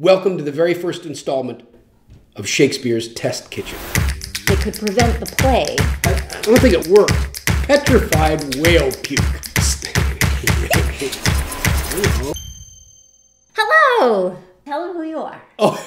Welcome to the very first installment of Shakespeare's Test Kitchen. It could prevent the plague. I don't think it worked. Petrified whale puke. Hello! Tell them who you are. Oh.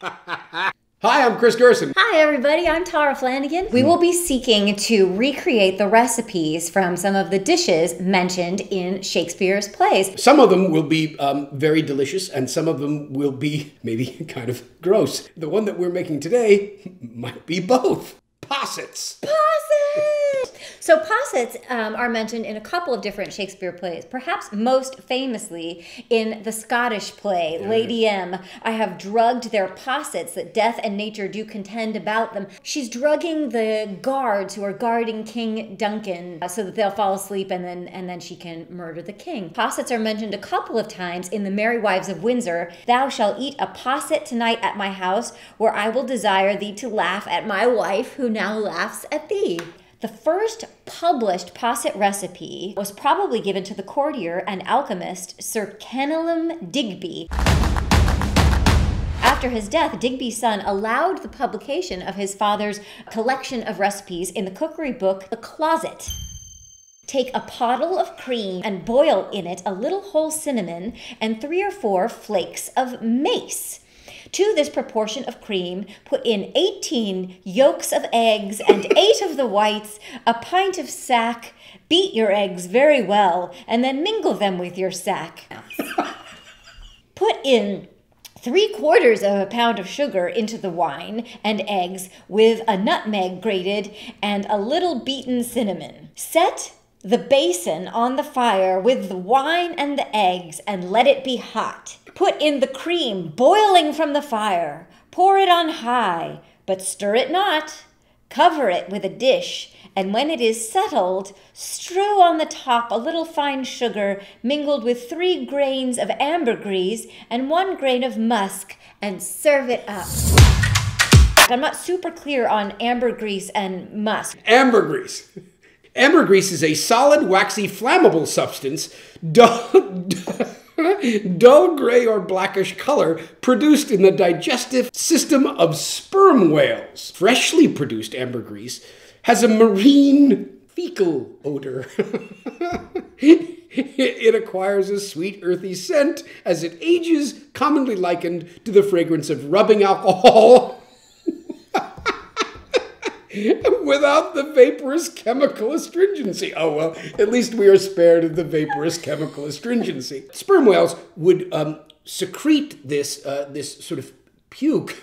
Hi, I'm Chris Gerson. Hi everybody, I'm Tarah Flanagan. We will be seeking to recreate the recipes from some of the dishes mentioned in Shakespeare's plays. Some of them will be very delicious, and some of them will be maybe kind of gross. The one that we're making today might be both. Possets. Possets! So possets are mentioned in a couple of different Shakespeare plays, perhaps most famously in the Scottish play, Lady M. I have drugged their possets that death and nature do contend about them. She's drugging the guards who are guarding King Duncan so that they'll fall asleep and then she can murder the king. Possets are mentioned a couple of times in The Merry Wives of Windsor. Thou shalt eat a posset tonight at my house, where I will desire thee to laugh at my wife, who now laughs at thee. The first published posset recipe was probably given to the courtier and alchemist Sir Kenelm Digby. After his death, Digby's son allowed the publication of his father's collection of recipes in the cookery book, The Closet. Take a pottle of cream and boil in it a little whole cinnamon and 3 or 4 flakes of mace. To this proportion of cream, put in 18 yolks of eggs and 8 of the whites, a pint of sack. Beat your eggs very well, and then mingle them with your sack. Put in 3/4 of a pound of sugar into the wine and eggs with a nutmeg grated and a little beaten cinnamon. Set the basin on the fire with the wine and the eggs and let it be hot. Put in the cream boiling from the fire. Pour it on high, but stir it not. Cover it with a dish, and when it is settled, strew on the top a little fine sugar mingled with 3 grains of ambergris and 1 grain of musk, and serve it up. I'm not super clear on ambergris and musk. Ambergris. Ambergris is a solid, waxy, flammable substance, dull gray or blackish color, produced in the digestive system of sperm whales. Freshly produced ambergris has a marine fecal odor. It acquires a sweet, earthy scent as it ages, commonly likened to the fragrance of rubbing alcohol without the vaporous chemical astringency. Oh, well, at least we are spared of the vaporous chemical astringency. Sperm whales would secrete this sort of puke,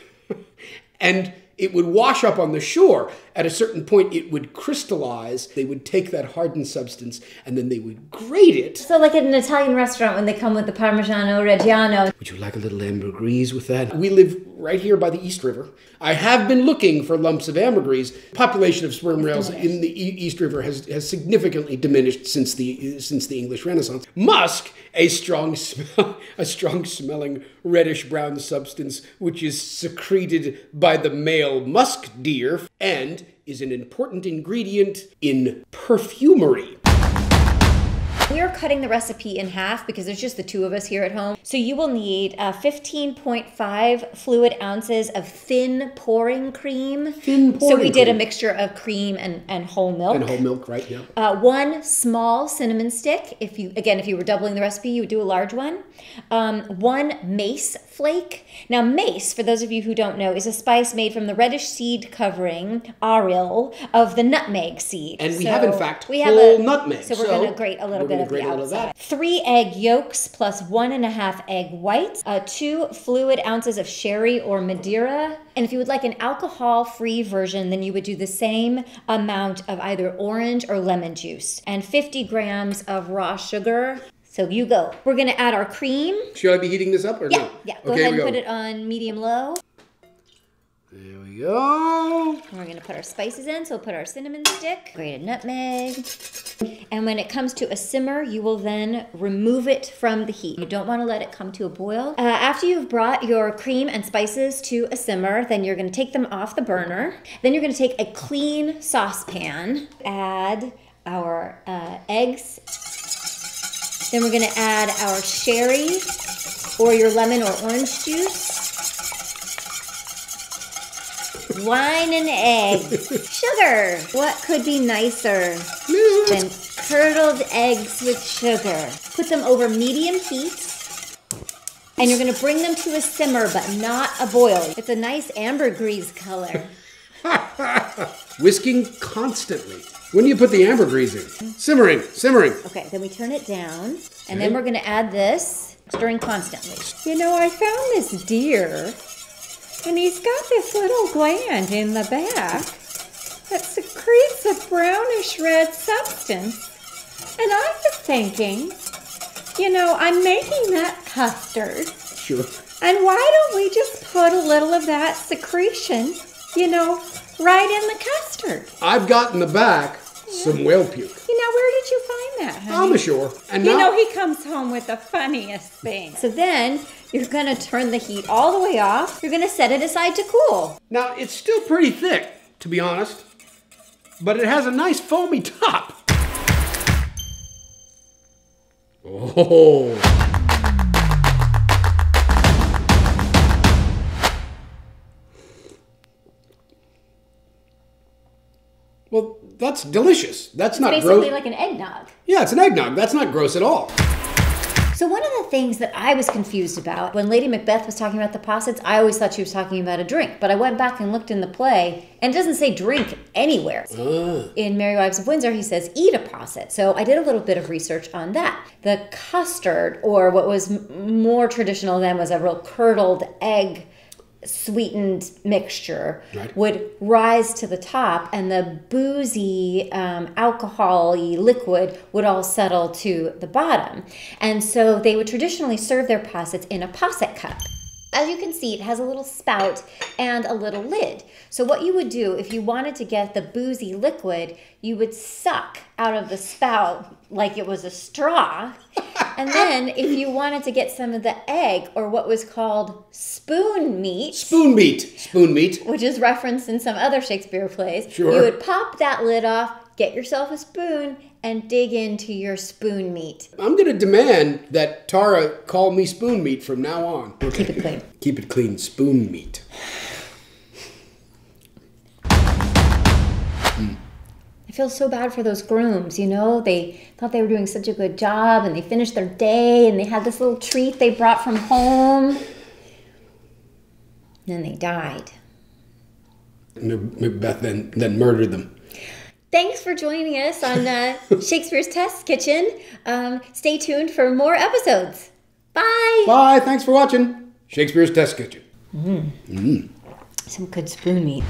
and it would wash up on the shore. At a certain point, it would crystallize. They would take that hardened substance, and then they would grate it. So like at an Italian restaurant when they come with the Parmigiano Reggiano. Would you like a little ambergris with that? We live right here by the East River. I have been looking for lumps of ambergris. Population of sperm whales in the East River has significantly diminished since the English Renaissance. Musk, a strong smelling reddish brown substance which is secreted by the male musk deer and is an important ingredient in perfumery. We are cutting the recipe in half because there's just the 2 of us here at home. So you will need 15.5 fluid ounces of thin pouring cream. So we did a mixture of cream and whole milk. And whole milk, right, yeah. 1 small cinnamon stick. If you were doubling the recipe, you would do a large one. 1 mace flake. Now mace, for those of you who don't know, is a spice made from the reddish seed covering, aril, of the nutmeg seed. And we have, in fact, whole nutmeg. So we're going to grate a little bit of the outside. 3 egg yolks plus 1.5 egg whites, 2 fluid ounces of sherry or Madeira. And if you would like an alcohol-free version, then you would do the same amount of either orange or lemon juice. And 50 grams of raw sugar. So you go. We're going to add our cream. Should I be heating this up or no? Yeah. Go ahead and put it on medium-low. There we go. And we're going to put our spices in. So we'll put our cinnamon stick, grated nutmeg. And when it comes to a simmer, you will then remove it from the heat. You don't want to let it come to a boil. After you've brought your cream and spices to a simmer, then you're going to take them off the burner. Then you're going to take a clean saucepan, add our eggs. Then we're going to add our sherry or your lemon or orange juice. Wine and egg. Sugar. What could be nicer than curdled eggs with sugar? Put them over medium heat. And you're going to bring them to a simmer, but not a boil. It's a nice ambergris color. Whisking constantly. When do you put the ambergris in? Simmering. Okay, then we turn it down. And then we're going to add this, stirring constantly. You know, I found this deer. And he's got this little gland in the back that secretes a brownish red substance. And I was thinking, you know, I'm making that custard. Sure. And why don't we just put a little of that secretion, you know, right in the custard? I've got in the back some whale puke. You know, where did you find that, honey? I'm ashore. And You now, know, he comes home with the funniest thing. So then you're going to turn the heat all the way off. You're going to set it aside to cool. Now, it's still pretty thick, to be honest. But it has a nice foamy top. Oh. Well, that's delicious. That's not gross. Basically like an eggnog. Yeah, it's an eggnog. That's not gross at all. So one of the things that I was confused about when Lady Macbeth was talking about the Possets, I always thought she was talking about a drink. But I went back and looked in the play, and it doesn't say drink anywhere. In Merry Wives of Windsor, he says eat a posset. So I did a little bit of research on that. The custard, or what was more traditional then, was a real curdled egg sweetened mixture, would rise to the top, and the boozy, alcohol-y liquid would all settle to the bottom. And so they would traditionally serve their possets in a posset cup. As you can see, it has a little spout and a little lid. So what you would do if you wanted to get the boozy liquid, you would suck out of the spout like it was a straw. And then if you wanted to get some of the egg, or what was called spoon meat. Spoon meat. Which is referenced in some other Shakespeare plays. Sure. You would pop that lid off, get yourself a spoon, and dig into your spoon meat. I'm going to demand that Tara call me spoon meat from now on. Okay. Keep it clean. Keep it clean. Spoon meat. I feel so bad for those grooms, you know? They thought they were doing such a good job, and they finished their day, and they had this little treat they brought from home. And then they died. Macbeth then murdered them. Thanks for joining us on Shakespeare's Test Kitchen. Stay tuned for more episodes. Bye. Bye. Thanks for watching Shakespeare's Test Kitchen. Some good spoon meat.